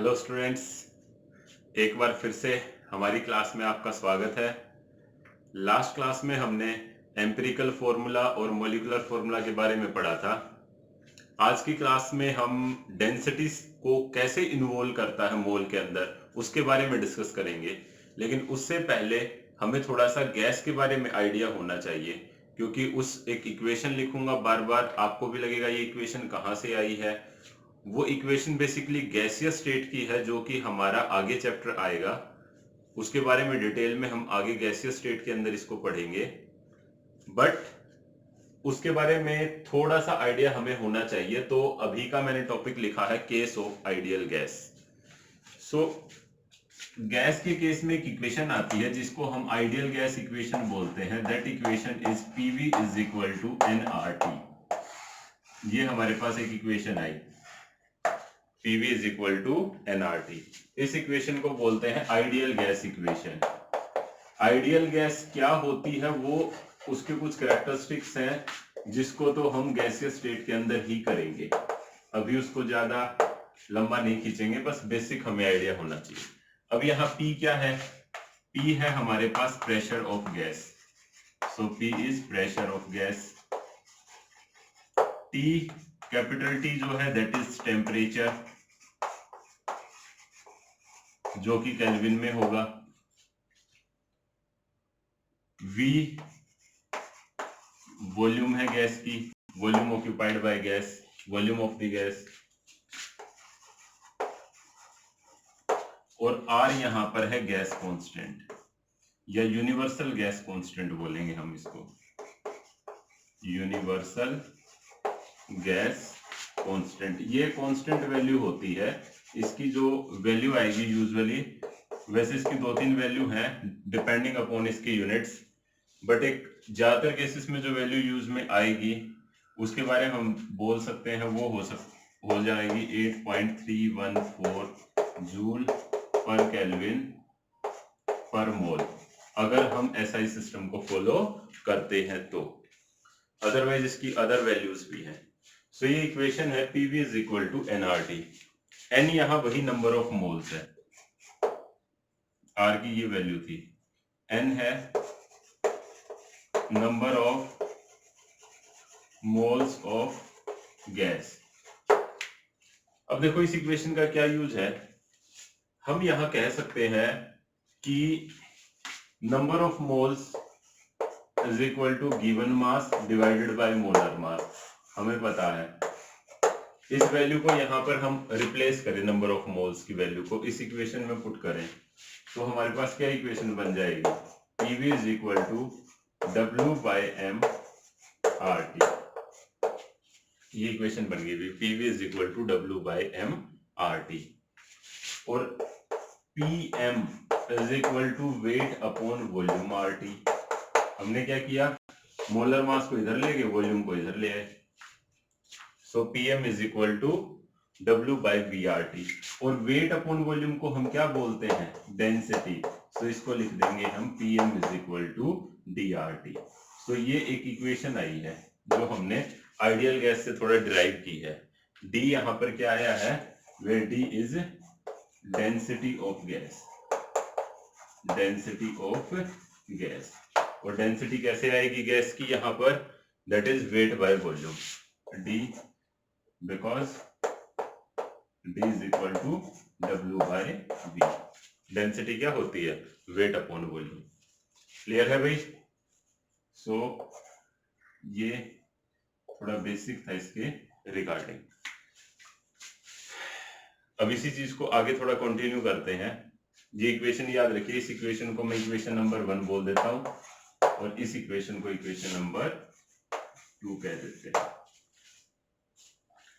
Hello students, एक बार फिर से हमारी क्लास में आपका स्वागत है। लास्ट क्लास में हमने एम्पिरिकल फॉर्मूला और मॉलिक्यूलर फॉर्मूला के बारे में पढ़ा था। आज की क्लास में हम डेंसिटीज को कैसे इन्वॉल्व करता है मोल के अंदर उसके बारे में डिस्कस करेंगे। लेकिन उससे पहले हमें थोड़ा सा गैस के बारे में आइडिया होना चाहिए, क्योंकि उस एक इक्वेशन लिखूंगा बार बार, आपको भी लगेगा ये इक्वेशन कहाँ से आई है। वो इक्वेशन बेसिकली गैसियस स्टेट की है, जो कि हमारा आगे चैप्टर आएगा, उसके बारे में डिटेल में हम आगे गैसियस स्टेट के अंदर इसको पढ़ेंगे। बट उसके बारे में थोड़ा सा आइडिया हमें होना चाहिए। तो अभी का मैंने टॉपिक लिखा है case of ideal gas. So gas के केस में एक इक्वेशन आती है जिसको हम आइडियल गैस इक्वेशन बोलते हैं। That equation is PV is equal to NRT. ये हमारे पास एक इक्वेशन आई, PV is equal to nRT। इस इक्वेशन को बोलते हैं ideal gas equation. Ideal gas क्या होती है, वो उसके कुछ कैरेक्टरिस्टिक्स हैं जिसको तो हम गैसियस स्टेट के अंदर ही करेंगे। अभी उसको ज्यादा लंबा नहीं खींचेंगे, बस बेसिक हमें आइडिया होना चाहिए। अब यहाँ P क्या है? P है हमारे पास pressure of gas. So P is pressure of gas. T, capital T जो है दैट इज टेम्परेचर, जो कि केल्विन में होगा। V वॉल्यूम है गैस की, volume occupied by gas, volume of the gas. और R यहां पर है गैस कांस्टेंट, या यूनिवर्सल गैस कांस्टेंट बोलेंगे हम इसको, यूनिवर्सल गैस कांस्टेंट। ये कांस्टेंट वैल्यू होती है, इसकी जो वैल्यू आएगी यूजुअली, वैसे इसकी दो तीन वैल्यू हैं डिपेंडिंग अपॉन इसके यूनिट्स, बट एक ज्यादातर केसेस में जो वैल्यू यूज में आएगी उसके बारे में हम बोल सकते हैं, वो हो जाएगी 8.314 जूल पर केल्विन पर मोल, अगर हम SI सिस्टम को फॉलो करते हैं तो। अदरवाइज इसकी अदर वैल्यूज भी हैं। सो ये इक्वेशन है PV is equal to nRT। n यहाँ वही नंबर ऑफ मोल्स है, R की ये वैल्यू थी, n है number of moles of gas. अब देखो इस इक्वेशन का क्या यूज है। हम यहां कह सकते हैं कि number of moles is equal to given mass divided by molar mass. हमें पता है, इस वैल्यू को यहां पर हम रिप्लेस करें, नंबर ऑफ मोल्स की वैल्यू को इस इक्वेशन में पुट करें, तो हमारे पास क्या इक्वेशन बन जाएगी? PV is equal to W by M RT। ये इक्वेशन बन गई, PV is equal to W by M RT। और PM is equal to weight upon volume RT। हमने क्या किया, मोलर मास को इधर ले गए, वॉल्यूम को इधर ले आए। So PM is equal to W by VRT। और वेट अपॉन वॉल्यूम को हम क्या बोलते हैं? डेंसिटी। सो इसको लिख देंगे हम PM is equal to DRT। So ये एक इक्वेशन आई है जो हमने आइडियल गैस से थोड़ा डिराइव की है। D यहां पर क्या आया है, where D is density of gas, density of gas. और डेंसिटी कैसे आएगी गैस की यहां पर? That is weight by volume, D, because D is equal to W by V। Density क्या होती है? Wait upon volume. क्लियर है भाई? सो ये थोड़ा बेसिक था इसके रिगार्डिंग। अब इसी चीज को आगे थोड़ा कंटिन्यू करते हैं। ये इक्वेशन याद रखिए, इस इक्वेशन को मैं इक्वेशन नंबर 1 बोल देता हूं और इस इक्वेशन को इक्वेशन नंबर 2 कह देते हैं।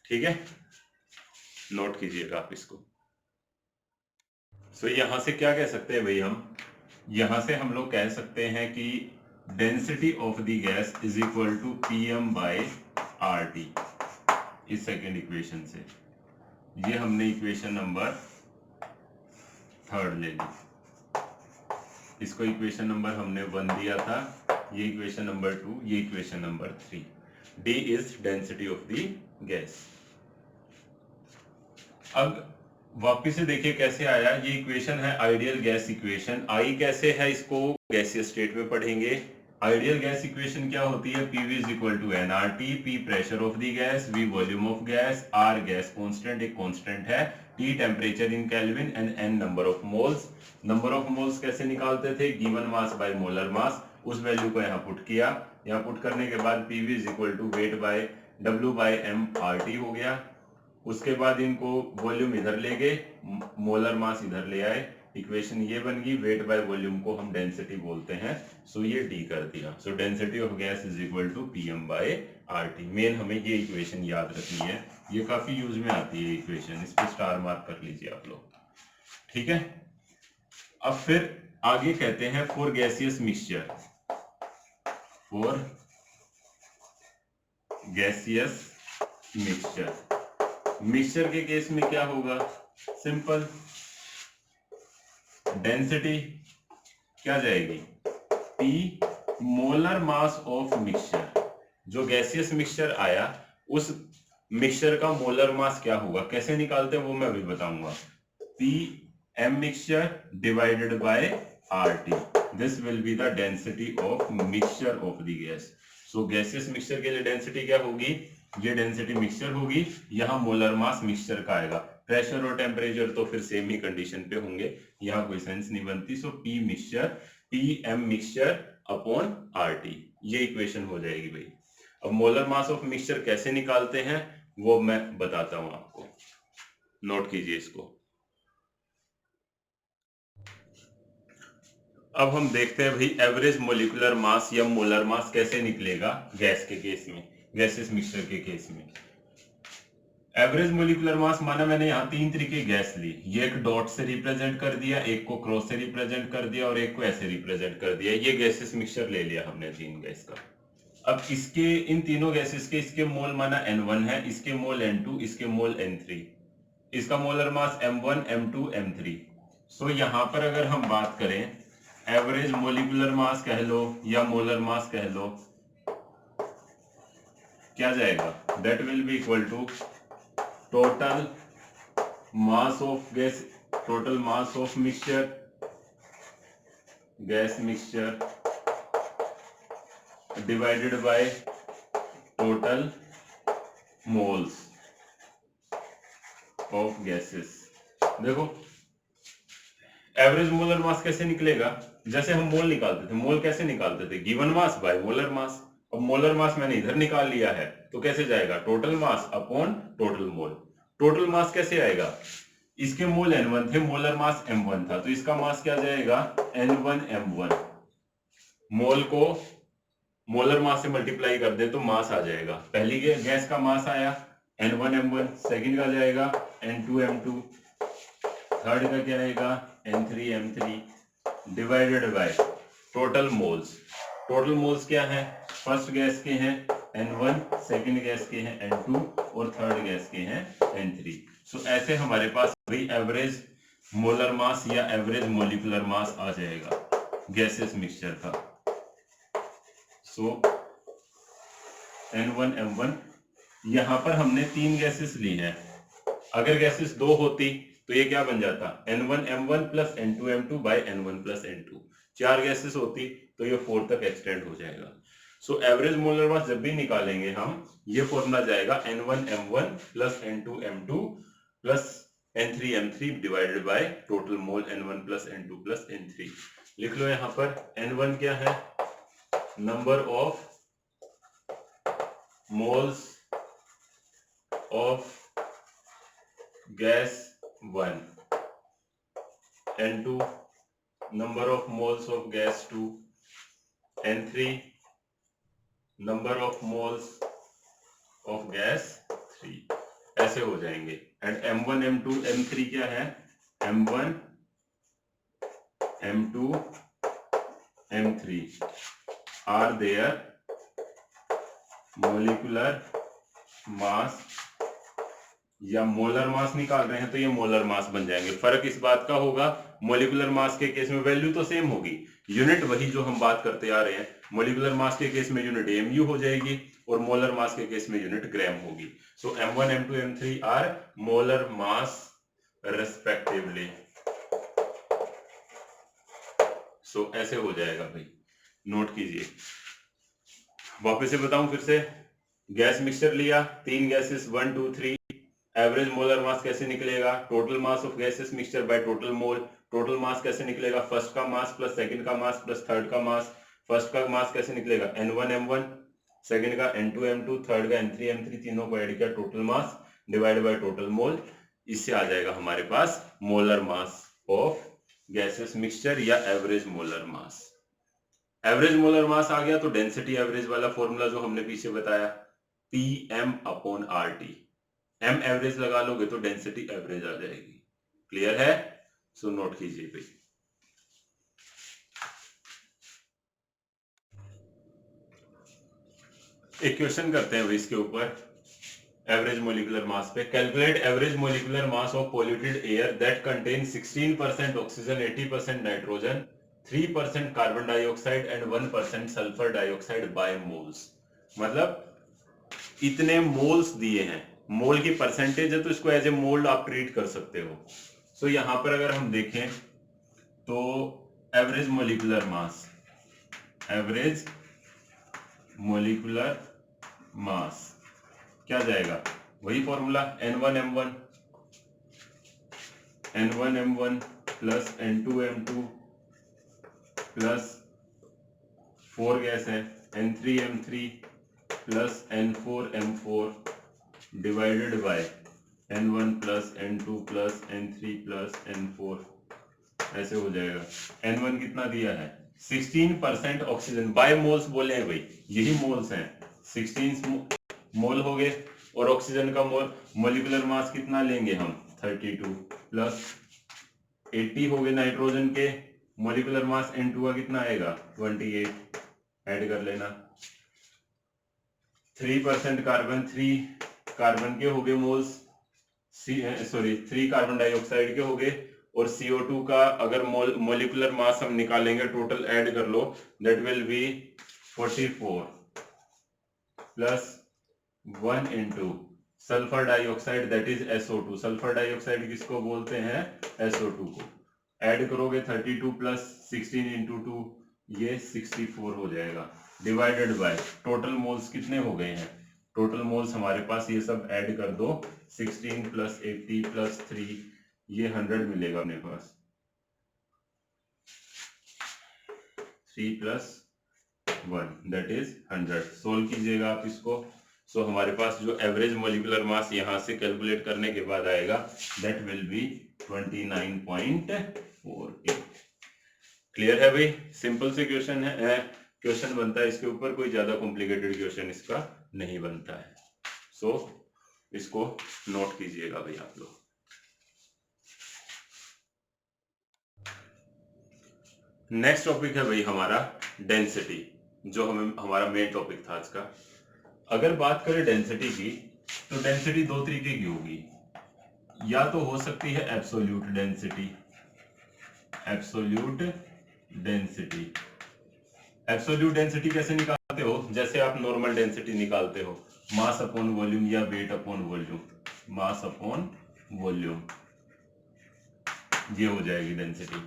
ठीक है, नोट कीजिएगा आप इसको। सो यहां से क्या कह सकते हैं भाई, हम यहां से हम लोग कह सकते हैं कि density of the gas is equal to PM by RT। इस सेकेंड इक्वेशन से, ये हमने इक्वेशन नंबर 3 ले ली, इसको इक्वेशन नंबर हमने 1 दिया था, ये इक्वेशन नंबर 2, ये equation number 3। D is density of the gas. अब वापिस से देखिए कैसे आया। ये इक्वेशन है आइडियल गैस इक्वेशन। आई कैसे है, इसको गैसीय स्टेट में पढ़ेंगे। आइडियल गैस इक्वेशन क्या होती है, PV is equal to NRT, P pressure of the gas, V volume of gas, R gas constant, एक कांस्टेंट है, T temperature in Kelvin and N number of moles. Number of moles कैसे निकालते थे, given mass by molar mass, उस value को यहाँ put किया। यहाँ पुट करने के बाद PV is equal to weight by W by M R T हो गया। उसके बाद इनको वॉल्यूम इधर ले गए, मोलर मास इधर ले आए, इक्वेशन ये बन गई। वेट बाय वॉल्यूम को हम डेंसिटी बोलते हैं, सो ये डी कर दिया। So density of gas is equal to PM by RT. Main हमें ये इक्वेशन याद रखनी है, ये काफी यूज में आती है इक्वेशन, इस पे स्टार मार्क कर लीजिए आप लोग, ठीक है। अब फिर आगे कहते हैं for gaseous mixture, for gaseous mixture. Mixture के केस में क्या होगा, सिंपल, डेंसिटी क्या जाएगी, P molar mass of mixture. जो गैसियस मिक्सचर आया उस मिक्सचर का मोलर मास क्या होगा, कैसे निकालते हैं वो मैं अभी बताऊंगा। P M mixture divided bye RT, this will be the density of mixture of the gas. So gaseous mixture के लिए डेंसिटी क्या होगी, ये डेंसिटी मिक्सचर होगी, यहाँ मोलर मास मिक्सचर का आएगा। प्रेशर और टेम्परेचर तो फिर सेम ही कंडीशन पे होंगे, यहाँ कोई सेंस नहीं बनती। So P mixture, P M mixture upon RT, ये इक्वेशन हो जाएगी भाई। अब मोलर मास ऑफ मिक्सचर कैसे निकालते हैं वो मैं बताता हूं आपको, नोट कीजिए इसको। अब हम देखते हैं भाई एवरेज मोलिकुलर मास या मोलर मास कैसे निकलेगा गैस के केस में, गैसेस मिक्सचर के केस में। एवरेज मोलिकुलर मास माना मैंने यहाँ तीन तरीके गैस ली, ये एक डॉट से रिप्रेजेंट कर दिया, एक को क्रॉस से रिप्रेजेंट कर दिया और एक को ऐसे रिप्रेजेंट कर दिया। ये गैसेस मिक्सचर ले लिया हमने तीन गैस का। अब इसके इन तीनों गैसेस के इसके मोल माना N1 है, इसके मोल N2, इसके मोल N3, इसका molar mass M1 M2 M3। सो यहाँ पर अगर हम बात करें एवरेज मोलिकुलर मास कह लो या मोलर मास कह लो, क्या जाएगा, that will be equal to total mass of gas, total mass of mixture, gas mixture divided by total moles of gases. देखो एवरेज मोलर मास कैसे निकलेगा, जैसे हम मोल निकालते थे, मोल कैसे निकालते थे, गिवन मास बाय मोलर मास। अब मोलर मास मैंने इधर निकाल लिया है तो कैसे जाएगा, total mass upon total mole. Total mass कैसे आएगा, इसके मोल N1 थे, मोलर मास M1 था, तो इसका मास क्या जाएगा N1 M1। मोल को मोलर मास से मल्टीप्लाई कर दे तो मास आ जाएगा। पहली गैस का मास आया N1 M1, सेकंड का जाएगा N2 M2, थर्ड का क्या आएगा N3 M3 divided by total moles. Total moles क्या है, फर्स्ट गैस के हैं N1, सेकंड गैस के हैं N2 और थर्ड गैस के हैं N3। सो ऐसे हमारे पास भी एवरेज मोलर मास या एवरेज मोलिकुलर मास आ जाएगा गैसेस मिक्सचर का। सो N1 M1, यहां पर हमने तीन गैसेस ली हैं, अगर गैसेस दो होती तो ये क्या बन जाता N1 M1 plus N2 M2 bye N1 plus N2। चार गैसेस होती तो ये 4 तक एक्सटेंड हो जाएगा। सो एवरेज मोलर मास जब भी निकालेंगे हम, ये फॉर्मूला जाएगा N1 M1 plus N2 M2 plus N3 M3 divided by total mole N1 plus N2 plus N3। लिख लो यहाँ पर N1 क्या है, number of moles of gas 1, N2 number of moles of gas 2, N3 number of moles of gas 3, ऐसे हो जाएंगे। And M1 M2 M3 क्या है, M1 M2 M3 are their molecular mass, या मोलर मास निकाल रहे हैं तो ये मोलर मास बन जाएंगे। फर्क इस बात का होगा, मोलिकुलर मास के केस में वैल्यू तो सेम होगी, यूनिट वही जो हम बात करते आ रहे हैं। मोलिकुलर मास के केस में यूनिट mu हो जाएगी और मोलर मास के केस में यूनिट ग्राम होगी। So M1 M2 M3 are molar mass respectively. So ऐसे हो जाएगा भाई, नोट कीजिए। वापस से बताऊं फिर से, गैस मिक्सचर लिया, 3 गैसेस 1 2 3, एवरेज मोलर मास कैसे निकलेगा, total mass of gases mixture by total mole. Total mass कैसे निकलेगा, फर्स्ट का मास प्लस सेकंड का मास प्लस थर्ड का मास। फर्स्ट का मास कैसे निकलेगा, N1 M1, सेकंड का N2 M2, थर्ड का N3 M3, तीनों को ऐड किया, total mass divide by total mole. इससे आ जाएगा हमारे पास molar mass of gases mixture या average molar mass. Average molar mass आ गया तो डेंसिटी एवरेज वाला फॉर्मूला जो हमने पीछे बताया, PM/RT। एम एवरेज लगा लोगे तो डेंसिटी एवरेज आ जाएगी। क्लियर है? सो नोट कीजिए भाई। एक क्वेश्चन करते हैं भाई इसके ऊपर, एवरेज मोलिकुलर मास पे। Calculate average molecular mass of polluted air that contain 16% oxygen, 80% nitrogen, 3% carbon dioxide and 1% sulphur dioxide by moles. मतलब इतने मोल्स दिए हैं, मोल की परसेंटेज है तो इसको एज ए मोल आप ट्रीट कर सकते हो। सो यहां पर अगर हम देखें तो एवरेज मोलिकुलर मास, एवरेज मोलिकुलर मास क्या जाएगा, वही formula N1 M1 plus N2 M2 plus 4 gas है N3 M3 plus N4 M4 divided by N1 plus N2 plus N3 plus N4, ऐसे हो जाएगा। N1 कितना दिया है, 16% ऑक्सीजन, बाय मोल्स बोले हैं भाई, यही मोल्स हैं, 16 मोल हो गए। और ऑक्सीजन का मोल मोलिकुलर मास कितना लेंगे हम, 32 प्लस 80 हो गए नाइट्रोजन के, मोलिकुलर मास N2 का कितना आएगा, 28, ऐड कर लेना। 3% कार्बन, 3 कार्बन के हो गए मोल्स, 3 कार्बन डाइऑक्साइड के हो गए, और CO2 का अगर मोलिकुलर मास हम निकालेंगे, टोटल ऐड कर लो, that will be 44 plus 1 into sulphur dioxide that is SO2। Sulphur dioxide किसको बोलते हैं, SO2 को। ऐड करोगे 32 प्लस 16 इंटू 2, ये 64 हो जाएगा, डिवाइडेड बाय टोटल मोल्स कितने हो गए हैं, टोटल मोल्स हमारे पास, ये सब ऐड कर दो, 16 प्लस 80 प्लस 3, ये 100 मिलेगा अपने पास, 3 प्लस 1 दैट इज 100। सोल्व कीजिएगा आप इसको। सो हमारे पास जो एवरेज मोलिकुलर मास यहां से कैलकुलेट करने के बाद आएगा, दैट विल बी 29.48। क्लियर है भाई? सिंपल से क्वेश्चन है, क्वेश्चन बनता है इसके ऊपर, कोई ज्यादा कॉम्प्लिकेटेड क्वेश्चन इसका नहीं बनता है। सो इसको नोट कीजिएगा भाई आप लोग। नेक्स्ट टॉपिक है भाई हमारा डेंसिटी, जो हमारा मेन टॉपिक था आज का। अगर बात करें डेंसिटी की, तो डेंसिटी दो तरीके की होगी, या तो हो सकती है absolute density. Absolute density, absolute density कैसे निकालते हो, जैसे आप नॉर्मल डेंसिटी निकालते हो, मास अपॉन वॉल्यूम या वेट अपॉन वॉल्यूम, मास अपॉन वॉल्यूम, ये हो जाएगी डेंसिटी।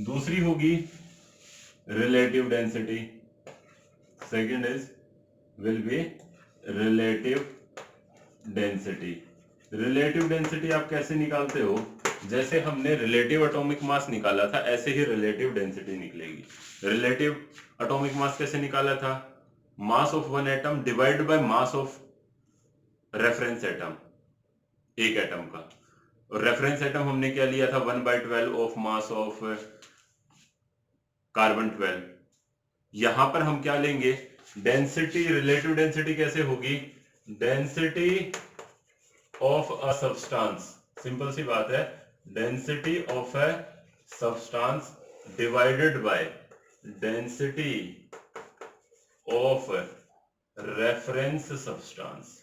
दूसरी होगी relative density, second is will be relative density. Relative density आप कैसे निकालते हो, जैसे हमने रिलेटिव एटॉमिक मास निकाला था, ऐसे ही रिलेटिव डेंसिटी निकलेगी। रिलेटिव एटॉमिक मास कैसे निकाला था, mass of one atom divide by mass of reference atom, एक एटम का। और रेफरेंस एटम हमने क्या लिया था, 1/12 ऑफ मास ऑफ कार्बन 12। यहां पर हम क्या लेंगे, डेंसिटी, रिलेटिव डेंसिटी कैसे होगी, density of a substance, simple सी बात है, density of a substance divided by density of reference substance,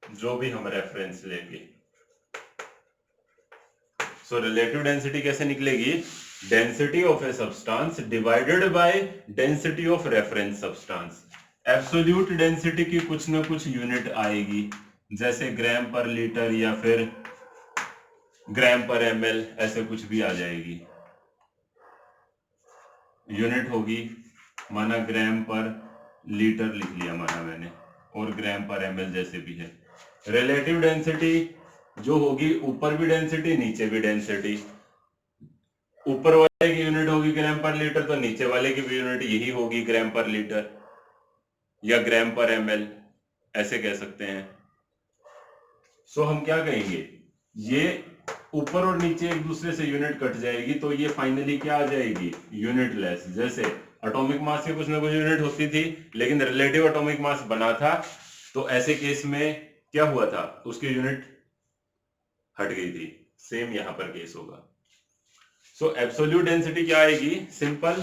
जो भी हम रेफरेंस लेंगे। सो रिलेटिव डेंसिटी कैसे निकलेगी, density of a substance divided by density of reference substance. Absolute density की कुछ ना कुछ यूनिट आएगी, जैसे ग्राम पर लीटर या फिर ग्राम पर ml, ऐसे कुछ भी आ जाएगी। यूनिट होगी, माना ग्राम पर लीटर लिख लिया माना मैंने, और ग्राम पर ml जैसे भी है। रिलेटिव डेंसिटी जो होगी, ऊपर भी डेंसिटी नीचे भी डेंसिटी। ऊपर वाले की यूनिट होगी ग्राम पर लीटर, तो नीचे वाले की भी यूनिट यही होगी ग्राम पर लीटर या ग्राम पर ml, ऐसे कह सकते हैं। सो हम क्या कहेंगे, ये ऊपर और नीचे एक दूसरे से यूनिट कट जाएगी, तो ये फाइनली क्या आ जाएगी, यूनिटलेस। जैसे एटॉमिक मास की कुछ ना कुछ यूनिट होती थी, लेकिन रिलेटिव एटॉमिक मास बना था, तो ऐसे केस में क्या हुआ था, उसकी यूनिट हट गई थी। सेम यहां पर केस होगा। सो एब्सोल्यूट डेंसिटी क्या आएगी, simple,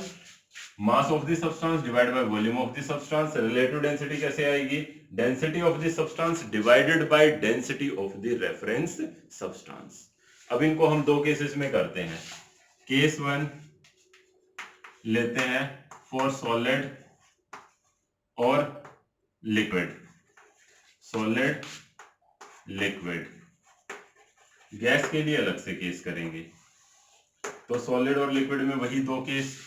mass of the substance divided by volume of the substance. Relative density कैसे आएगी, density of the substance divided by density of the reference substance. अब इनको हम दो केसेस में करते हैं। केस 1 लेते हैं फॉर सॉलिड और लिक्विड। सॉलिड, लिक्विड, गैस के लिए अलग से केस करेंगे। तो सॉलिड और लिक्विड में वही दो केस।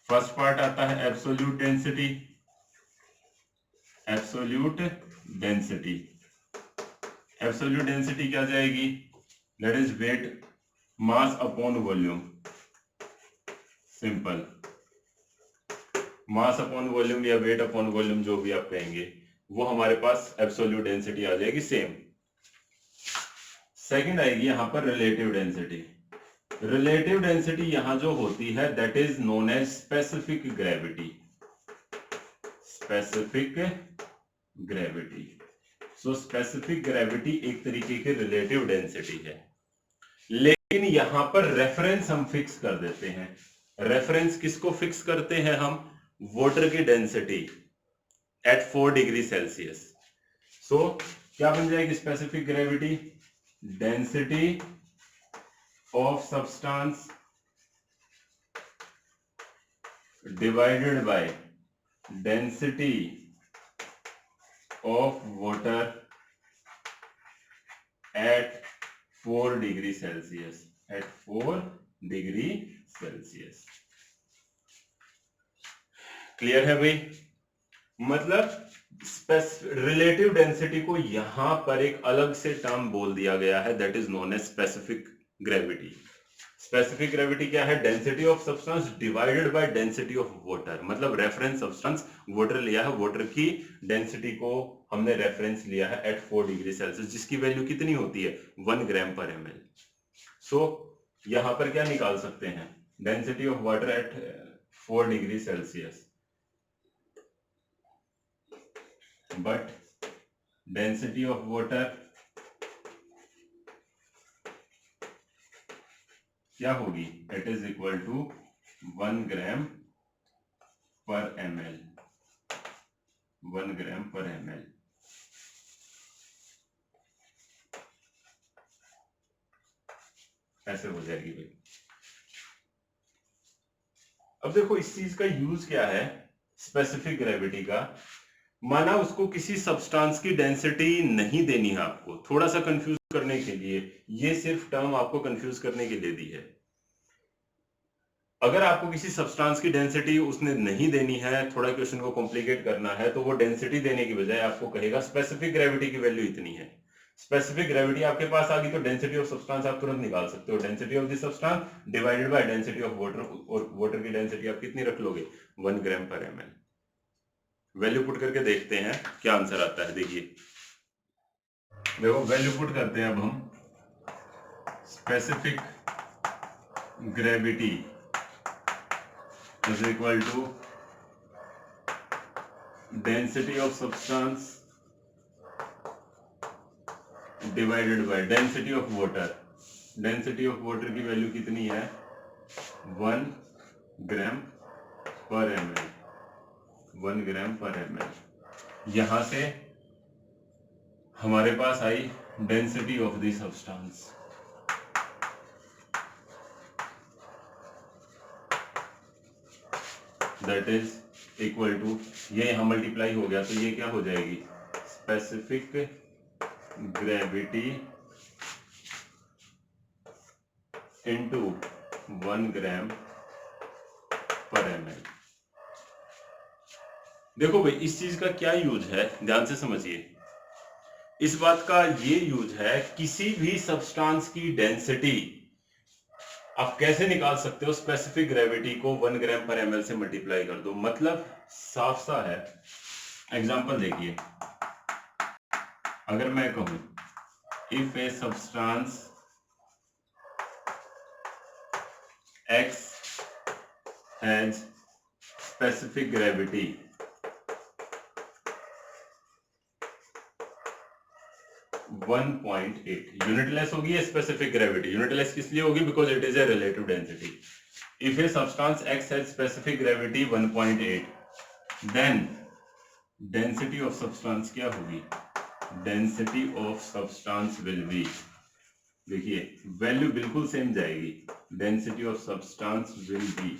फर्स्ट पार्ट आता है absolute density. Absolute density, absolute density क्या जाएगी, that is weight mass upon volume. Simple, mass upon volume या वेट अपॉन वॉल्यूम जो भी आप कहेंगे, वो हमारे पास एब्सोल्यूट डेंसिटी आ जाएगी सेम। सेकंड आएगी यहां पर रिलेटिव डेंसिटी। रिलेटिव डेंसिटी यहां जो होती है that is known as specific gravity. Specific gravity. So specific gravity एक तरीके की रिलेटिव डेंसिटी है, लेकिन यहां पर रेफरेंस हम फिक्स कर देते हैं। रेफरेंस किसको फिक्स करते हैं हम, वाटर की density at 4 degree Celsius. So क्या बन जाएगी specific gravity, density of substance divided by density of water at 4 degree Celsius. At 4 degree Celsius. Clear है भाई, मतलब रिलेटिव डेंसिटी को यहां पर एक अलग से टर्म बोल दिया गया है, that is known as specific gravity. Specific gravity क्या है, density of substance divided by density of water. मतलब रेफरेंस सब्सटेंस वाटर लिया है, वाटर की डेंसिटी को हमने रेफरेंस लिया है एट 4 डिग्री सेल्सियस, जिसकी वैल्यू कितनी होती है 1 ग्राम पर ml। सो यहां पर क्या निकाल सकते हैं, density of water at 4 degree Celsius, but density of water क्या होगी, इट इज इक्वल टू 1 ग्राम पर ml। 1 ग्राम पर ml। ऐसे हो जाएगी भाई। अब देखो इस चीज का यूज क्या है, स्पेसिफिक ग्रेविटी का, माना उसको किसी सब्सटेंस की डेंसिटी नहीं देनी है आपको, थोड़ा सा कंफ्यूज करने के लिए, ये सिर्फ टर्म आपको कंफ्यूज करने के लिए दी है। अगर आपको किसी सब्सटेंस की डेंसिटी उसने नहीं देनी है, थोड़ा क्वेश्चन को कॉम्प्लिकेट करना है, तो वो डेंसिटी देने की बजाय आपको कहेगा स्पेसिफिक ग्रेविटी की वैल्यू इतनी है। स्पेसिफिक ग्रेविटी आपके पास आ गई तो डेंसिटी ऑफ सब्सटेंस आप तुरंत निकाल सकते हो, density of the substance divided by density of water, और वाटर की डेंसिटी आप कितनी रख लोगे 1 ग्राम पर ml। वैल्यू पुट करके देखते हैं क्या आंसर आता है। देखिए देखो वैल्यू पुट करते हैं अब हम, specific gravity is equal to density of substance divided by density of water. Density of water की वैल्यू कितनी है 1 ग्राम पर ml। 1 ग्राम पर ml। यहां से हमारे पास आई density of the substance, that is equal to, ये यहां मल्टीप्लाई हो गया तो ये क्या हो जाएगी स्पेसिफिक ग्रेविटी इंटू 1 ग्राम पर ml। देखो भाई, इस चीज का क्या यूज है, ध्यान से समझिए। इस बात का ये यूज है, किसी भी सब्सटेंस की डेंसिटी आप कैसे निकाल सकते हो, स्पेसिफिक ग्रेविटी को 1 ग्राम पर ml से मल्टीप्लाई कर दो। मतलब साफ सा है। एग्जांपल देखिए, अगर मैं कहूं if a substance x has specific gravity 1.8, unitless होगी या स्पेसिफिक ग्रेविटी? यूनिटलेस किस लिए होगी? Because it is a relative density. If a substance x has specific gravity 1.8, then density of substance क्या होगी? Density of substance will be, देखिए value बिल्कुल same जाएगी। Density of substance will be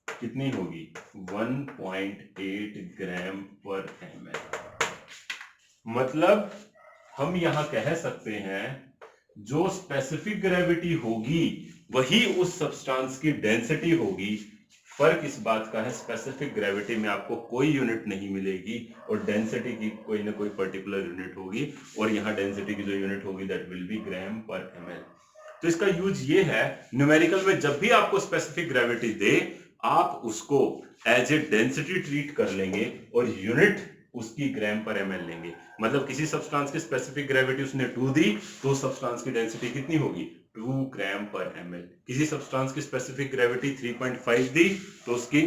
कितनी होगी? 1.8 ग्राम पर ml। मतलब हम यहां कह सकते हैं जो स्पेसिफिक ग्रेविटी होगी वही उस सब्सटेंस की डेंसिटी होगी। फर्क इस बात का है, स्पेसिफिक ग्रेविटी में आपको कोई यूनिट नहीं मिलेगी और डेंसिटी की कोई ना कोई पर्टिकुलर यूनिट होगी, और यहाँ डेंसिटी की जो यूनिट होगी दैट विल बी ग्राम पर ml। तो इसका यूज ये है, न्यूमेरिकल में जब भी आपको स्पेसिफिक ग्रेविटी दे, आप उसको एज ए डेंसिटी ट्रीट कर लेंगे और यूनिट उसकी ग्राम पर ml लेंगे। मतलब किसी सब्सटेंस की स्पेसिफिक ग्रेविटी उसने 2 दी तो सब्सटेंस की डेंसिटी कितनी होगी? 2 ग्राम पर ml। किसी सब्सटेंस की स्पेसिफिक ग्रेविटी 3.5 दी तो उसकी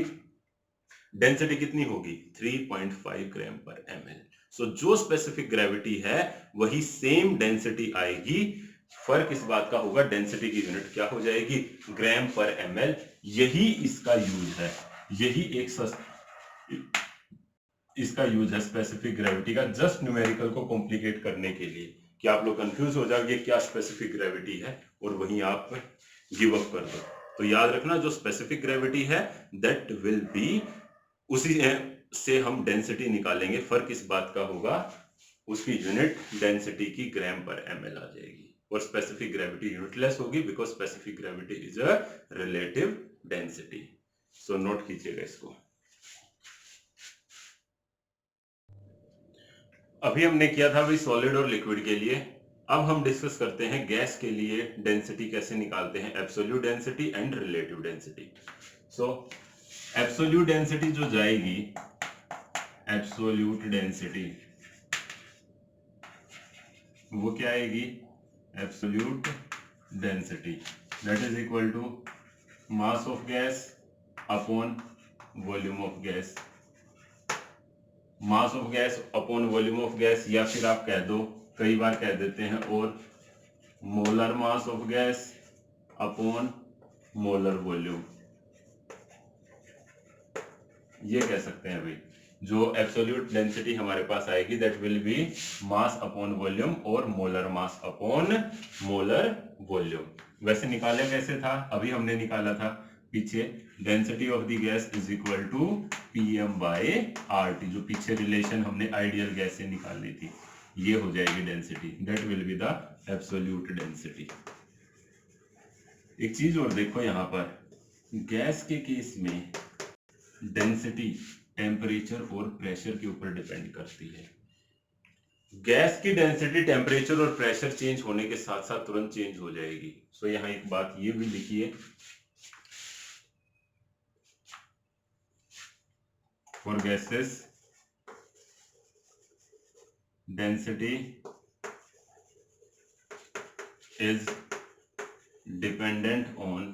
डेंसिटी कितनी होगी? 3.5 ग्राम पर ml। सो जो स्पेसिफिक ग्रेविटी है वही सेम डेंसिटी आएगी। फर्क इस बात का होगा, डेंसिटी की यूनिट क्या हो जाएगी? ग्राम पर ml। यही इसका यूज है, यही इसका यूज है स्पेसिफिक ग्रेविटी का, जस्ट न्यूमेरिकल को कॉम्प्लिकेट करने के लिए कि आप लोग कंफ्यूज हो जाओगे क्या स्पेसिफिक ग्रेविटी है और वहीं आप गिव अप कर दो। तो याद रखना, जो स्पेसिफिक ग्रेविटी है दैट विल बी, उसी से हम डेंसिटी निकालेंगे। फर्क इस बात का होगा, उसकी यूनिट डेंसिटी की ग्राम पर ml आ जाएगी और स्पेसिफिक ग्रेविटी यूनिटलेस होगी because specific gravity is a relative density. So note कीजिएगा इसको। अभी हमने किया था भाई सॉलिड और लिक्विड के लिए, अब हम डिस्कस करते हैं गैस के लिए डेंसिटी कैसे निकालते हैं, absolute density and relative density. So absolute density जो जाएगी, एब्सोल्यूट डेंसिटी वो क्या आएगी? Absolute density that is equal to mass of gas upon volume of gas. Mass of gas upon volume of gas, या फिर आप कह दो, कई बार कह देते हैं, और molar mass of gas upon molar volume, ये कह सकते हैं भाई। जो एब्सोल्यूट डेंसिटी हमारे पास आएगी that will be mass upon volume और molar mass upon molar volume. वैसे निकाले कैसे था? अभी हमने निकाला था पीछे, density of the gas is equal to pm by RT। जो पीछे रिलेशन हमने आइडियल गैस से निकाल ली थी, ये हो जाएगी density, that will be the absolute density. एक चीज और देखो, यहां पर गैस के केस में डेंसिटी टेम्परेचर और प्रेशर के ऊपर डिपेंड करती है। गैस की डेंसिटी टेम्परेचर और प्रेशर चेंज होने के साथ साथ तुरंत चेंज हो जाएगी। सो यहां एक बात ये भी लिखिए, for gases density is dependent on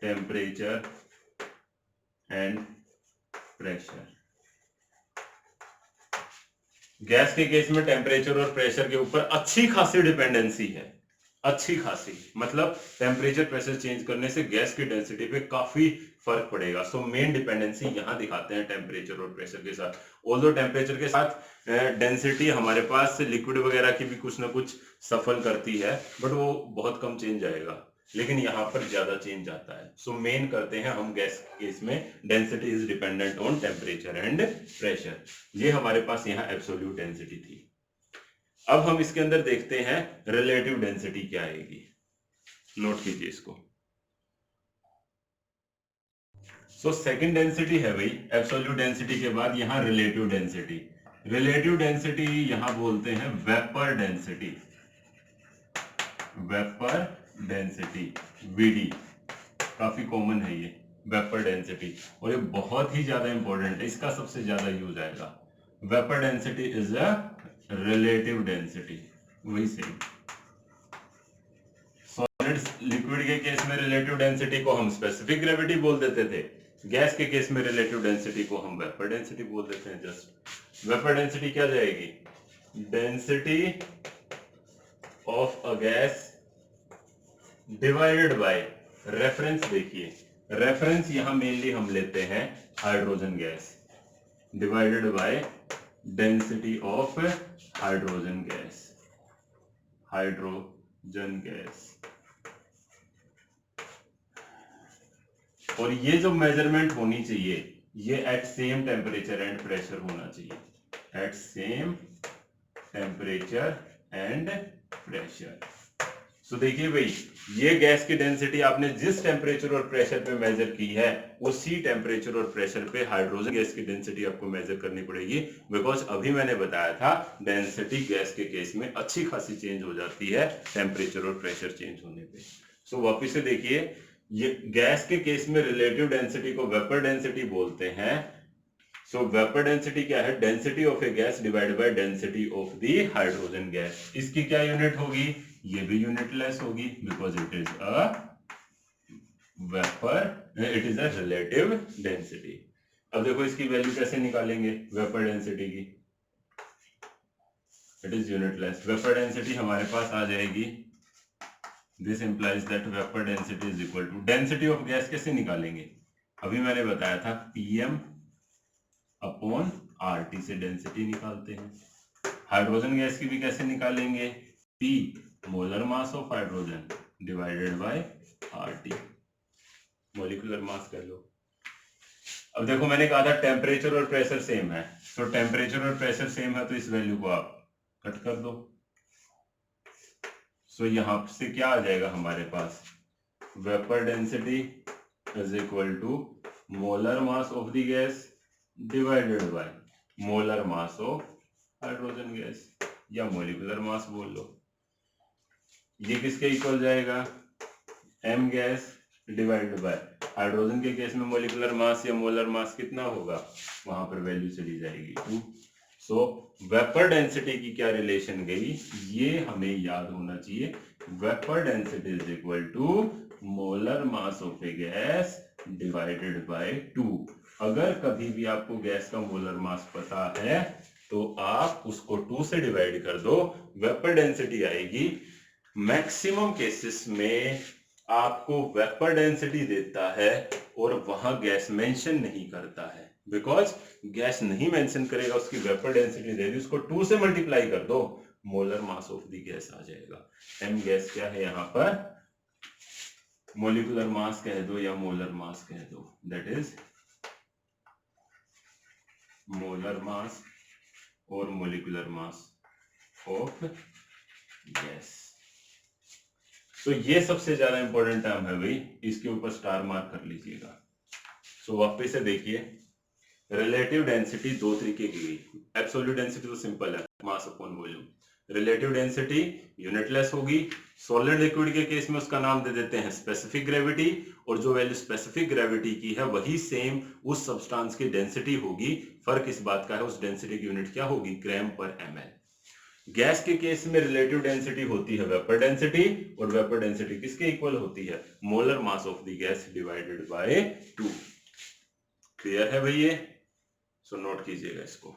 temperature and pressure। Gas के केस में टेम्परेचर और प्रेशर के ऊपर अच्छी खासी डिपेंडेंसी है, अच्छी खासी, मतलब टेम्परेचर प्रेशर चेंज करने से गैस की डेंसिटी पे काफी फर्क पड़ेगा। सो मेन डिपेंडेंसी यहां दिखाते हैं टेम्परेचर और प्रेशर के साथ। ऑल्दो टेम्परेचर के साथ डेंसिटी हमारे पास लिक्विड वगैरह की भी कुछ ना कुछ सफल करती है, बट वो बहुत कम चेंज आएगा। लेकिन यहाँ पर ज्यादा चेंज आता है। सो मेन करते हैं हम गैस केस में, density is dependent on temperature and pressure. ये हमारे पास यहाँ एब्सोल्यूट डेंसिटी थी। अब हम इसके अंदर देखते हैं रिलेटिव डेंसिटी क्या आएगी, नोट कीजिए इसको। सो सेकंड डेंसिटी है भाई एब्सोल्यूट डेंसिटी के बाद यहाँ रिलेटिव डेंसिटी। रिलेटिव डेंसिटी यहाँ बोलते हैं vapour density, vapour density VD, काफी कॉमन है ये वेपर डेंसिटी, और ये बहुत ही ज्यादा इंपॉर्टेंट है, इसका सबसे ज्यादा यूज आएगा। Vapour density is a relative density, वही सेम। सॉलिड्स लिक्विड के केस में रिलेटिव डेंसिटी को हम स्पेसिफिक ग्रेविटी बोल देते थे, गैस के केस में रिलेटिव डेंसिटी को हम वेपर डेंसिटी बोल देते हैं। जस्ट वेपर डेंसिटी क्या जाएगी, density of a gas divided by reference. देखिए रेफरेंस यहां मेनली हम लेते हैं hydrogen gas, divided by density of hydrogen gas, hydrogen gas. और ये जो मेजरमेंट होनी चाहिए ये at same temperature and pressure होना चाहिए, at same temperature and pressure. So देखिए भाई ये गैस की डेंसिटी आपने जिस टेम्परेचर और प्रेशर पे मेजर की है उसी टेम्परेचर और प्रेशर पे हाइड्रोजन गैस की डेंसिटी आपको मेजर करनी पड़ेगी, बिकॉज अभी मैंने बताया था डेंसिटी गैस के केस में अच्छी खासी चेंज हो जाती है टेम्परेचर और प्रेशर चेंज होने पे। सो वापिस से देखिए ये गैस के केस में रिलेटिव डेंसिटी को वेपर डेंसिटी बोलते हैं। सो वेपर डेंसिटी क्या है, density of a gas divided by density of the hydrogen gas. इसकी क्या यूनिट होगी, ये भी यूनिटलेस होगी because it is a vapour, it is a relative density. अब देखो इसकी वैल्यू कैसे निकालेंगे वेपर डेंसिटी की, it is unitless. Vapour density हमारे पास आ जाएगी, this implies that vapour density is equal to, density of gas कैसे निकालेंगे, अभी मैंने बताया था पीएम अपॉन आरटी से डेंसिटी निकालते हैं। हाइड्रोजन गैस की भी कैसे निकालेंगे, P molar mass of hydrogen divided by RT, molecular mass कह लो। अब देखो मैंने कहा था टेम्परेचर और प्रेशर सेम है, तो टेम्परेचर और प्रेशर सेम है तो इस वैल्यू को आप कट कर दो। सो यहां से क्या आ जाएगा हमारे पास, vapour density is equal to molar mass of the gas divided by molar mass of hydrogen gas, या मॉलिक्यूलर मास बोल लो। ये किसके इक्वल जाएगा, M gas divided by hydrogen के केस में मॉलिक्यूलर मास या मोलर मास कितना होगा, वहां पर वैल्यू चली जाएगी 2। सो वेपर डेंसिटी की क्या रिलेशन गई ये हमें याद होना चाहिए, vapour density is equal to molar mass of a gas divided by 2। अगर कभी भी आपको गैस का मोलर मास पता है तो आप उसको 2 से डिवाइड कर दो, वेपर डेंसिटी आएगी। मैक्सिमम केसेस में आपको वेपर डेंसिटी देता है और वहां गैस मेंशन नहीं करता है, बिकॉज गैस नहीं मेंशन करेगा, उसकी वेपर डेंसिटी दे दी, उसको 2 से मल्टीप्लाई कर दो, molar mass of the gas आ जाएगा। एम गैस क्या है यहाँ पर, मोलिकुलर मास कह दो या मोलर मास कह दो, दैट इज मोलर मास और मोलिकुलर मास ऑफ गैस। तो ये सबसे ज्यादा इंपॉर्टेंट टर्म है भाई, इसके ऊपर स्टार मार्क कर लीजिएगा। सो वापस से देखिए रिलेटिव डेंसिटी दो तरीके की गई, एब्सोल्यूट डेंसिटी तो सिंपल है मास upon volume, relative density unitless होगी। सॉलिड लिक्विड के केस में उसका नाम दे देते हैं स्पेसिफिक ग्रेविटी, और जो वैल्यू स्पेसिफिक ग्रेविटी की है वही सेम उस सब्सटेंस की डेंसिटी होगी। फर्क इस बात का है उस डेंसिटी की यूनिट क्या होगी, ग्राम पर ml। गैस के केस में रिलेटिव डेंसिटी होती है वेपर डेंसिटी, और वेपर डेंसिटी किसके इक्वल होती है, molar mass of the gas divided by 2। Clear है भाई ये, सो नोट कीजिएगा इसको।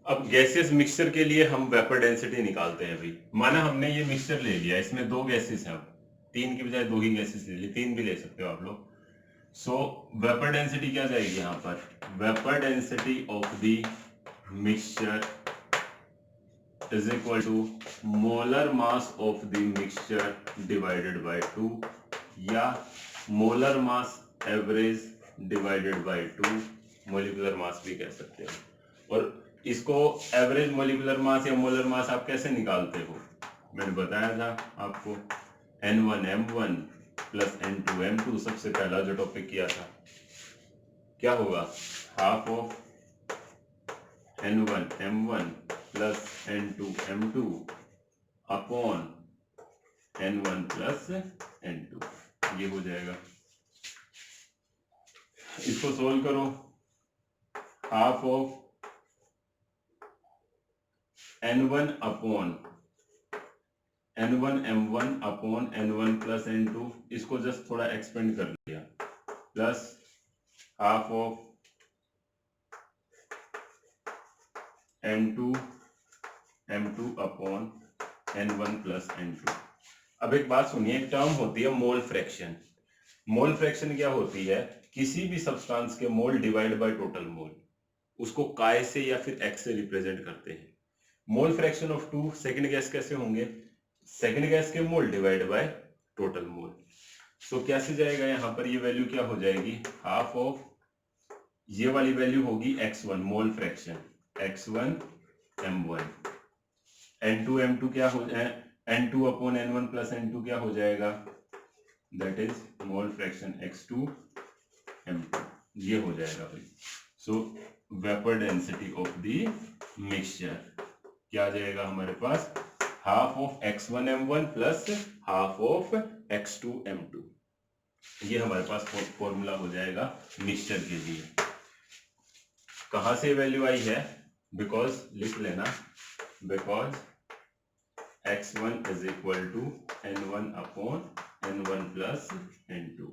अब गैसेस मिक्सचर के लिए हम वेपर डेंसिटी निकालते हैं भाई। माना हमने ये मिक्सचर ले लिया, इसमें 2 गैसेस हैं, अब 3 की बजाय 2 ही गैसेस ले ली, 3 भी ले सकते हो आप लोग। सो वेपर डेंसिटी क्या जाएगी यहां पर, vapour density of the mixture is equal to molar mass of the mixture divided by 2 या molar mass average divided by 2, molecular mass भी कह सकते हो। और इसको एवरेज मोलिकुलर मास या मोलर मास आप कैसे निकालते हो, मैंने बताया था आपको, N1M1 प्लस N2M2, सबसे पहला जो टॉपिक किया था, क्या होगा, half of N1M1 plus N2M2 upon N1 plus N2, ये हो जाएगा। इसको सोल्व करो, half of N1 upon N1M1 upon N1 plus N2, इसको जस्ट थोड़ा एक्सपेंड कर लिया, plus half of N2M2 upon N1 plus N2। अब एक बात सुनिए, एक टर्म होती है मोल फ्रैक्शन। मोल फ्रैक्शन क्या होती है, किसी भी सब्सटेंस के मोल डिवाइड बाय टोटल मोल, उसको काय से या फिर एक्स से रिप्रेजेंट करते हैं। Mole fraction of 2 second gas कैसे होंगे, सेकंड गैस के mole divide by total mole. So कैसे जाएगा, यहां पर ये वैल्यू क्या हो जाएगी, हाफ ऑफ, ये वाली वैल्यू होगी x1 mole fraction, x1M1, N2M2 क्या हो जाए, N2 upon N1 plus N2 क्या हो जाएगा, that is mole fraction x2M2, ये हो जाएगा भाई। So vapour density of the mixture क्या आ जाएगा हमारे पास, half of x1M1 plus half of x2M2, ये हमारे पास फॉर्मूला हो जाएगा मिक्सचर के लिए। कहां से वैल्यू आई है, बिकॉज लिख लेना, because x1 is equal to N1 upon N1 plus N2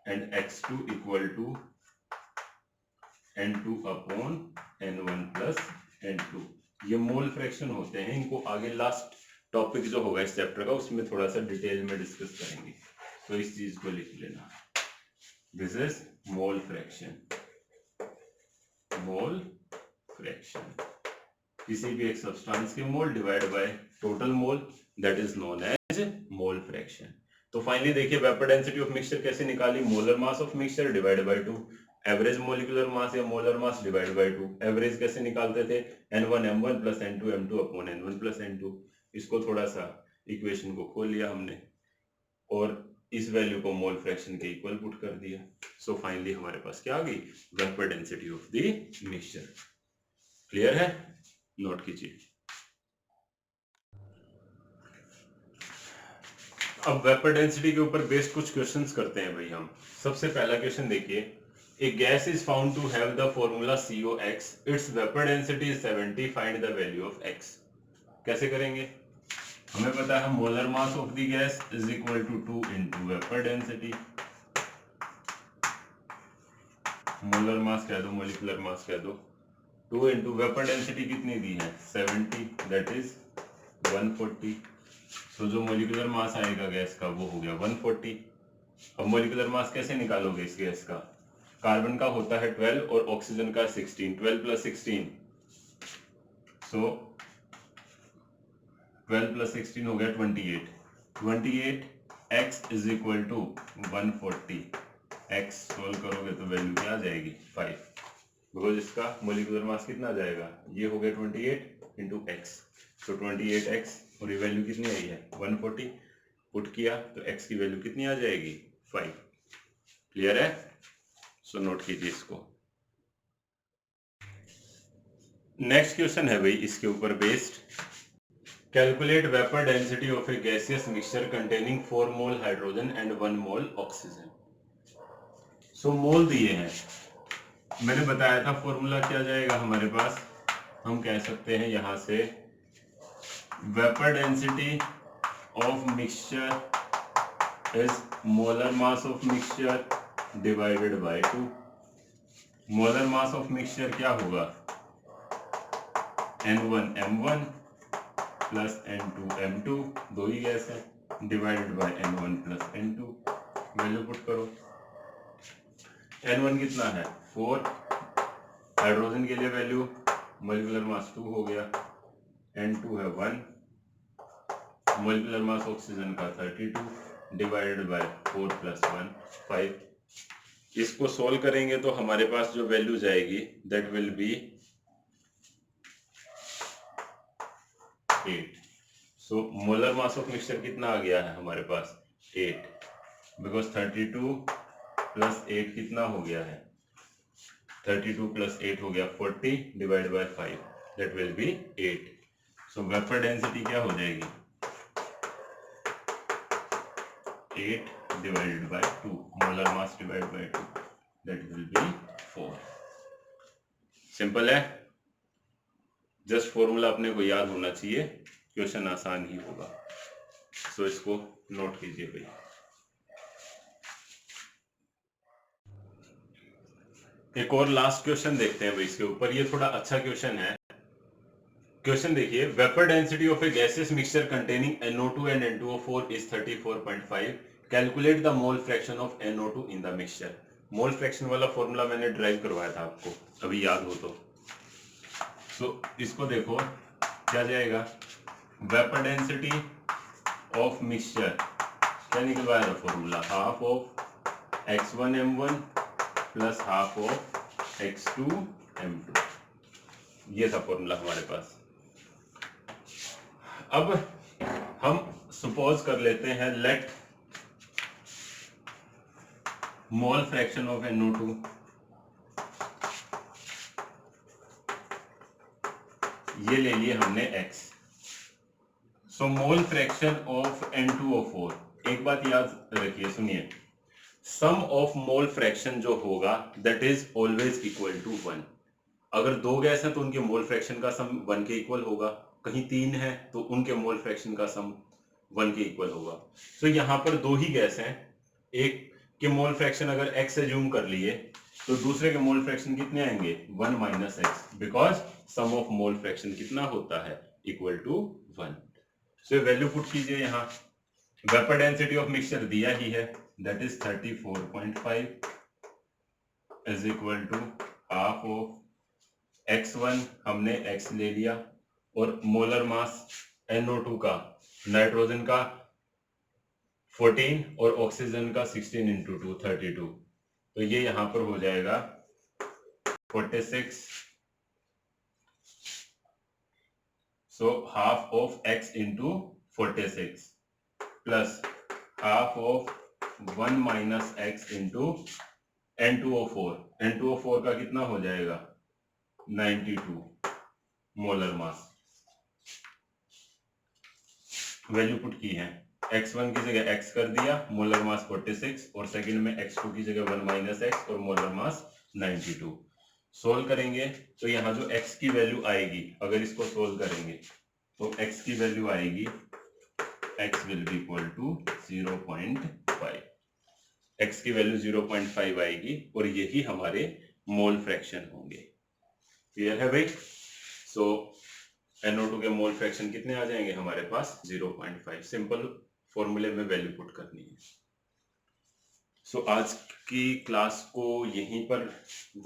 and x2 equal to N2 upon N1 plus N2। ये मोल फ्रैक्शन होते हैं, इनको आगे लास्ट टॉपिक जो होगा इस चैप्टर का उसमें थोड़ा सा डिटेल में डिस्कस करेंगे, तो इस चीज को लिख लेना, this is mole fraction. Mole fraction किसी भी एक सब्सटेंस के mole divide by total mole, that is known as mole fraction. तो फाइनली देखिए वेपर डेंसिटी ऑफ मिक्सचर कैसे निकाली, molar mass of mixture divide by 2, average molecular mass या molar mass divide by 2। Average कैसे निकालते थे, N1M1 plus N2M2 upon N1 plus N2। इसको थोड़ा सा इक्वेशन को खोल लिया हमने और इस वैल्यू को मोल फ्रैक्शन के इक्वल पुट कर दिया। सो फाइनली हमारे पास क्या आ गई, vapour density of the mixture. Clear है, नोट कीजिए। अब वेपर डेंसिटी के ऊपर बेस्ड कुछ क्वेश्चंस करते हैं भाई हम। सबसे पहला क्वेश्चन देखिए, a gas is found to have the formula COX, its vapour density is 70, find the value of x। कैसे करेंगे, हमें पता है molar mass of the gas is equal to 2 into vapour density, molar mass कह दो, molecular mass कह दो, 2 into vapour density कितनी दी है 70, दैट इज 140। तो जो मोलिकुलर मास आएगा गैस का वो हो गया 140। अब मोलिकुलर मास कैसे निकालोगे इस गैस का, कार्बन का होता है 12 और ऑक्सीजन का 16, 12 प्लस 16, सो 12 प्लस 16 हो गया 28, 28 x is equal to 140, x solve करोगे तो वैल्यू क्या आ जाएगी 5, बिकॉज इसका मोलिकुलर मास कितना आ जाएगा, ये हो गया 28 इंटू एक्स, तो 28x और ये वैल्यू कितनी आई है 140, पुट किया तो x की वैल्यू कितनी आ जाएगी 5। क्लियर है, सो नोट कीजिए इसको। नेक्स्ट क्वेश्चन है भाई इसके ऊपर based, calculate vapour density of a gaseous mixture containing 4 mole hydrogen and 1 mole oxygen. So mole दिए हैं, मैंने बताया था फॉर्मूला क्या जाएगा हमारे पास, हम कह सकते हैं यहां से vapour density of mixture is molar mass of mixture divided by 2। Molar mass of mixture क्या होगा, N1M1 प्लस N2M2, दो ही गैस है, divided by N1 plus N2, value put करो। N1 कितना है 4, हाइड्रोजन के लिए वैल्यू मोलिकुलर मास 2 हो गया, N2 है 1, मोलिकुलर मास ऑक्सीजन का 32 डिवाइडेड बाय 4 + 1 5। इसको सोल्व करेंगे तो हमारे पास जो वैल्यू जाएगी that will B 8। So molar mass of mixture कितना आ गया है हमारे पास 8, बिकॉज 32 + 8 कितना हो गया है, 32 + 8 हो गया 40 divide by 5 that will B 8। So vapour density क्या हो जाएगी 8 divided by 2, molar mass divide by 2 that will B 4। Simple है, जस्ट फॉर्मूला अपने को याद होना चाहिए, क्वेश्चन आसान ही होगा। सो इसको नोट कीजिए भाई। एक और लास्ट क्वेश्चन देखते हैं भाई इसके ऊपर, ये थोड़ा अच्छा क्वेश्चन है। क्वेश्चन देखिए, vapour density of a gaseous mixture containing NO2 and N2O4 is 34.5, calculate the mole fraction of NO2 in the mixture. Mole fraction वाला फॉर्मूला मैंने ड्राइव करवाया था आपको, अभी याद हो तो इसको देखो क्या जाएगा, वेपर डेंसिटी ऑफ मिक्सचर क्या निकलवाया था formula, half of x1m1 plus half of x2m2, ये था फॉर्मूला हमारे पास। अब हम सपोज कर लेते हैं, late mole fraction of NO2 ये ले लिए हमने x। So mole fraction of N2O4, एक बात याद रखिए, सुनिए, सम ऑफ मोल फ्रैक्शन जो होगा that is always equal to 1। अगर दो गैस हैं तो उनके मोल फ्रैक्शन का सम 1 के इक्वल होगा, कहीं 3 है तो उनके मोल फ्रैक्शन का सम 1 के इक्वल होगा। तो यहाँ पर दो ही गैस हैं, एक के मोल फ्रैक्शन अगर x एज्यूम कर लिए तो दूसरे के मोल फ्रैक्शन कितने आएंगे 1 - x, because sum of mole fraction कितना होता है equal to 1। So value put कीजिए यहाँ, वेपर डेंसिटी ऑफ मिक्सचर दिया ही है that is 34.5 is equal to half of x1 हमने x ले लिया, और मोलर मास NO2 का, नाइट्रोजन का 14 और ऑक्सीजन का 16 × 2 32, तो ये यहां पर हो जाएगा 46। So half of x × 46 plus half of 1 - x × N2O4, N2O4 का कितना हो जाएगा 92 मोलर मास। वैल्यू पुट की है, x1 की जगह x कर दिया, मोलर मास 46, और सेकंड में x2 की जगह 1 - x और मोलर मास 92। सोल्व करेंगे तो यहाँ जो x की वैल्यू आएगी, अगर इसको सोल्व करेंगे तो x की वैल्यू आएगी, x will be equal to 0.5, x की वैल्यू 0.5 आएगी और यही हमारे मोल फ्रैक्शन होंगे। क्लियर है भाई? सो NO2 के मोल फ्रैक्शन कितने आ जाएंगे हमारे पास 0.5। सिंपल फॉर्मूले में वैल्यू पुट करनी है। सो आज की क्लास को यहीं पर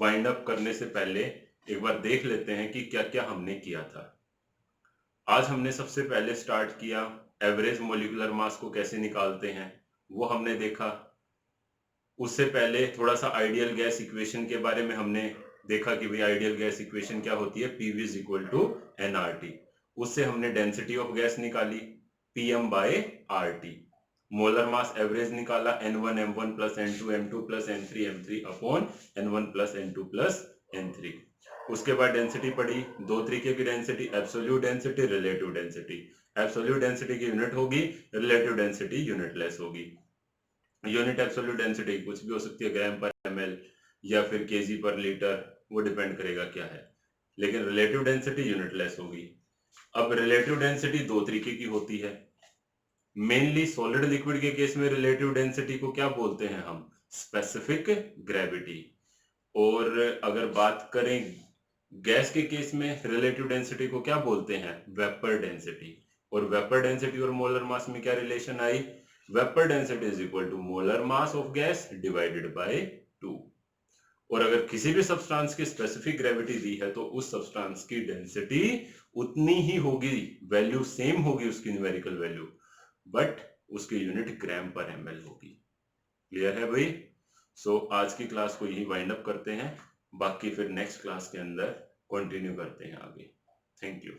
वाइंड अप करने से पहले एक बार देख लेते हैं कि क्या क्या हमने किया था। आज हमने सबसे पहले स्टार्ट किया एवरेज मॉलिक्यूलर मास को कैसे निकालते हैं, वो हमने देखा। उससे पहले थोड़ा सा आइडियल गैस इक्वेशन के बारे में हमने देखा कि भाई आइडियल गैस इक्वेशन क्या होती है, PV = nRT। उससे हमने डेंसिटी ऑफ गैस निकाली PM/RT, मोलर मास एवरेज निकाला N1m1 + N2m2 + N3m3 upon N1 + N2 + N3। उसके बाद डेंसिटी पड़ी, दो तरीके की density, absolute density, relative density. Absolute density की यूनिट होगी, रिलेटिव डेंसिटी यूनिटलेस होगी। यूनिट एब्सोल्यूट डेंसिटी कुछ भी हो सकती है, ग्राम पर ml या फिर kg पर लीटर, वो डिपेंड करेगा क्या है, लेकिन रिलेटिव डेंसिटी यूनिटलेस होगी। अब रिलेटिव डेंसिटी दो तरीके की होती है, मेनली सॉलिड लिक्विड के केस में रिलेटिव डेंसिटी को क्या बोलते हैं हम, स्पेसिफिक ग्रेविटी। और अगर बात करें गैस के केस में रिलेटिव डेंसिटी को क्या बोलते हैं, वेपर डेंसिटी। और वेपर डेंसिटी और मोलर मास में क्या रिलेशन आई, vapour density is equal to molar mass of gas divided by 2। और अगर किसी भी सब्सटेंस की स्पेसिफिक ग्रेविटी दी है तो उस सब्सटेंस की डेंसिटी उतनी ही होगी, वैल्यू सेम होगी उसकी न्यूमेरिकल वैल्यू, बट उसकी यूनिट ग्राम पर ml होगी। क्लियर है भाई? सो आज की क्लास को यही वाइंड अप करते हैं, बाकी फिर नेक्स्ट क्लास के अंदर कंटिन्यू करते हैं आगे। Thank you.